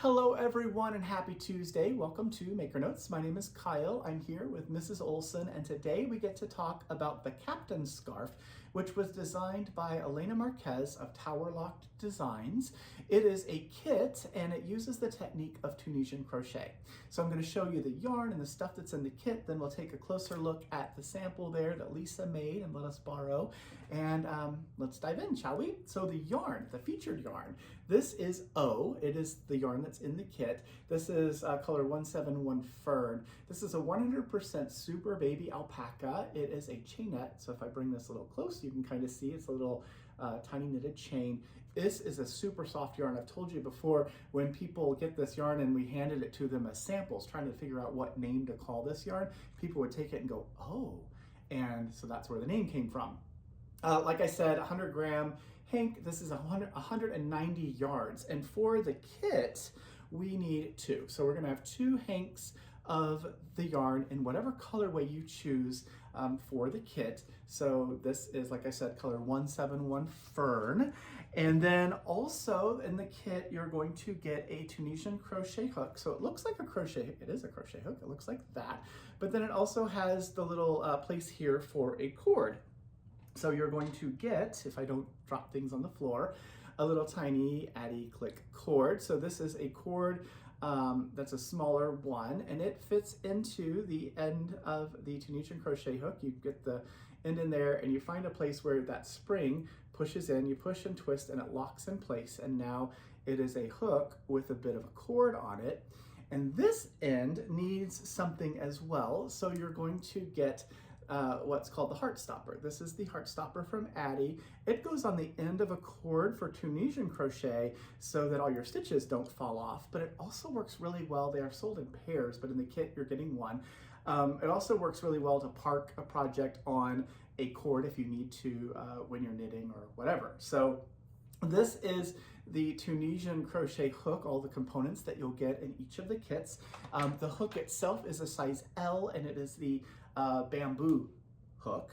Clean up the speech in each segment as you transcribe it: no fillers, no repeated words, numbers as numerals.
Hello everyone and happy Tuesday. Welcome to Maker Notes. My name is Kyle. I'm here with Mrs. Olson and today we get to talk about the Captain Scarf, which was designed by Elena Marquez of Tower Locked Designs. It is a kit and it uses the technique of Tunisian crochet. So I'm going to show you the yarn and the stuff that's in the kit, then we'll take a closer look at the sample there that Lisa made and let us borrow. And let's dive in, shall we? So the yarn, the featured yarn, this is O. It is the yarn that's in the kit. This is color 171 Fern. This is a 100% super baby alpaca. It is a chainette. So if I bring this a little close, you can kind of see it's a little tiny knitted chain. This is a super soft yarn. I've told you before, when people get this yarn and we handed it to them as samples, trying to figure out what name to call this yarn, people would take it and go, oh, and so that's where the name came from. Like I said, 100 gram hank. This is 190 yards. And for the kit, we need two. So we're gonna have two hanks of the yarn in whatever colorway you choose for the kit. So this is, like I said, color 171 Fern. And then also in the kit, you're going to get a Tunisian crochet hook. So it looks like a crochet, it is a crochet hook, it looks like that. But then it also has the little place here for a cord. So you're going to get, if I don't drop things on the floor, a little tiny Addi Click cord. So this is a cord that's a smaller one, and it fits into the end of the Tunisian crochet hook. You get the end in there, and you find a place where that spring pushes in, you push and twist, and it locks in place. And now it is a hook with a bit of a cord on it. And this end needs something as well. So you're going to get what's called the heart stopper. This is the heart stopper from Addi. It goes on the end of a cord for Tunisian crochet so that all your stitches don't fall off, but it also works really well. They are sold in pairs, but in the kit you're getting one. It also works really well to park a project on a cord if you need to when you're knitting or whatever. So this is the Tunisian crochet hook, all the components that you'll get in each of the kits. The hook itself is a size L and it is the bamboo hook.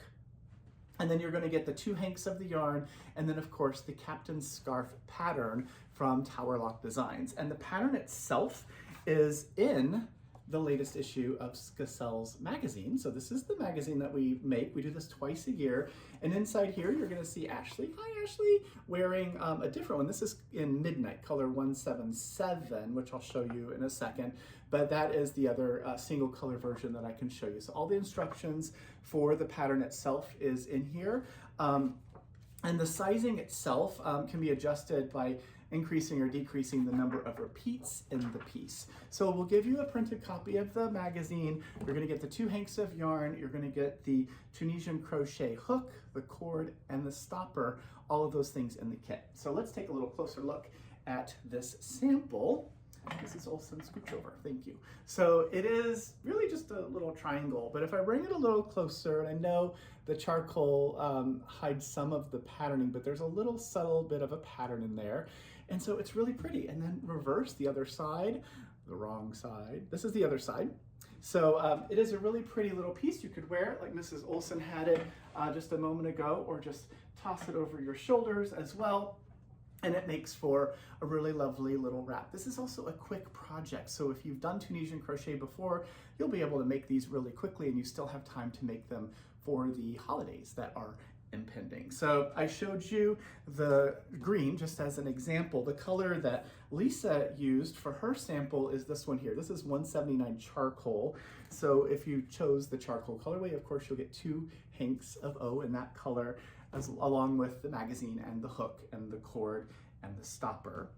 And then you're going to get the two hanks of the yarn, and then of course the Captain Scarf pattern from Tower Locked Designs. And the pattern itself is in the latest issue of Cassell's magazine. So this is the magazine that we make. We do this twice a year. And inside here, you're gonna see Ashley, hi Ashley, wearing a different one. This is in Midnight, color 177, which I'll show you in a second. But that is the other single color version that I can show you. So all the instructions for the pattern itself is in here. And the sizing itself can be adjusted by increasing or decreasing the number of repeats in the piece. So we'll give you a printed copy of the magazine. You're gonna get the two hanks of yarn, you're gonna get the Tunisian crochet hook, the cord, and the stopper, all of those things in the kit. So let's take a little closer look at this sample. Mrs. Olson, scooch over, thank you. So it is really just a little triangle, but if I bring it a little closer, and I know the charcoal hides some of the patterning, but there's a little subtle bit of a pattern in there. And so it's really pretty. And then reverse the other side, the wrong side. This is the other side. So it is a really pretty little piece. You could wear it like Mrs. Olson had it just a moment ago, or just toss it over your shoulders as well. And it makes for a really lovely little wrap. This is also a quick project. So if you've done Tunisian crochet before, you'll be able to make these really quickly and you still have time to make them for the holidays that are impending. So I showed you the green just as an example. The color that Lisa used for her sample is this one here. This is 179 charcoal. So if you chose the charcoal colorway, of course, you'll get two hanks of O in that color, along with the magazine and the hook and the cord and the stopper.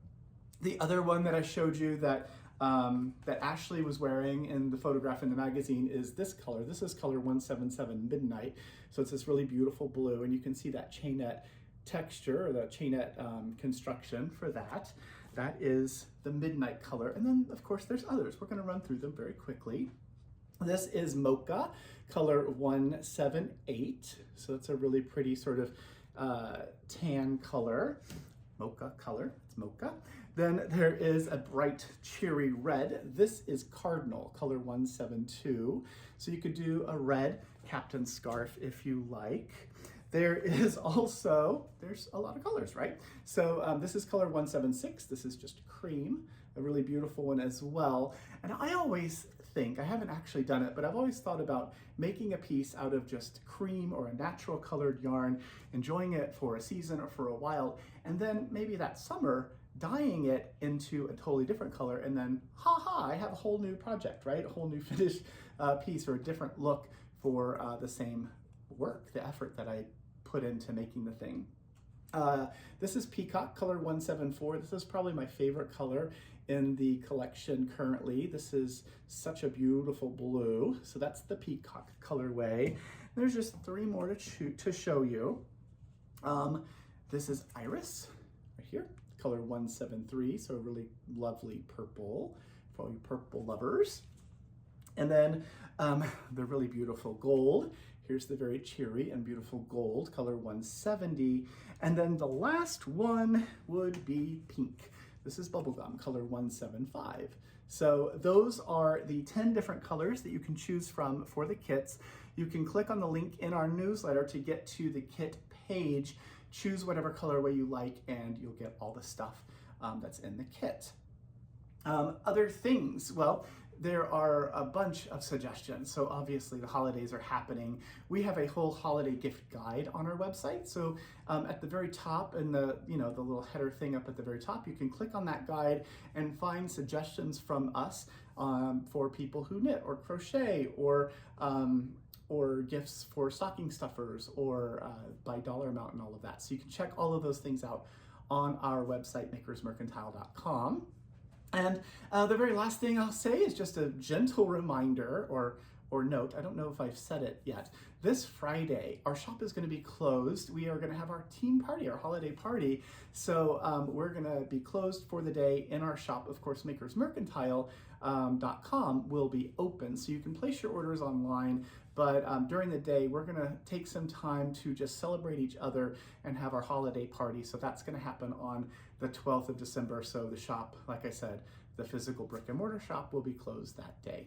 The other one that I showed you that that Ashley was wearing in the photograph in the magazine is this color. This is color 177 Midnight. So it's this really beautiful blue, and you can see that chainette texture, or the chainette construction for that. That is the Midnight color. And then of course there's others. We're gonna run through them very quickly. This is Mocha, color 178. So it's a really pretty sort of tan color. Mocha color, it's Mocha. Then there is a bright cherry red. This is Cardinal, color 172. So you could do a red Captain Scarf if you like. There is also, there's a lot of colors, right? So this is color 176. This is just cream. a really beautiful one as well. And I always think, I haven't actually done it, but I've always thought about making a piece out of just cream or a natural colored yarn, enjoying it for a season or for a while, and then maybe that summer dyeing it into a totally different color, and then I have a whole new project, right? A whole new finished piece or a different look for the same work, the effort that I put into making the thing. This is Peacock color 174. This is probably my favorite color in the collection currently. This is such a beautiful blue. So that's the Peacock colorway. There's just 3 more to show you. This is Iris right here, color 173. So a really lovely purple for all you purple lovers. And then the really beautiful gold. Here's the very cheery and beautiful gold, color 170. And then the last one would be pink. This is bubblegum, color 175. So those are the 10 different colors that you can choose from for the kits. You can click on the link in our newsletter to get to the kit page, choose whatever colorway you like, and you'll get all the stuff that's in the kit. Other things, well, there are a bunch of suggestions. So obviously the holidays are happening. We have a whole holiday gift guide on our website. So at the very top in the little header thing up at the very top, you can click on that guide and find suggestions from us for people who knit or crochet or gifts for stocking stuffers or by dollar amount and all of that. So you can check all of those things out on our website, makersmercantile.com. And the very last thing I'll say is just a gentle reminder or note. I don't know if I've said it yet. This Friday, our shop is going to be closed. We are going to have our team party, our holiday party. So we're going to be closed for the day in our shop. Of course, makersmercantile.com will be open, so you can place your orders online. But during the day, we're going to take some time to just celebrate each other and have our holiday party. So that's going to happen on the 12th of December. So the shop, like I said, the physical brick and mortar shop will be closed that day.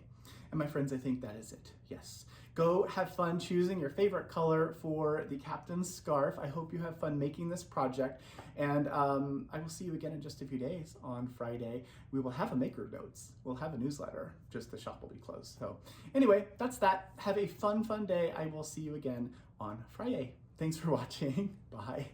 And my friends, I think that is it. Yes. Go have fun choosing your favorite color for the Captain's Scarf. I hope you have fun making this project. And I will see you again in just a few days on Friday. We will have a Maker Notes. We'll have a newsletter, just the shop will be closed. So anyway, that's that. Have a fun day. I will see you again on Friday. Thanks for watching. Bye.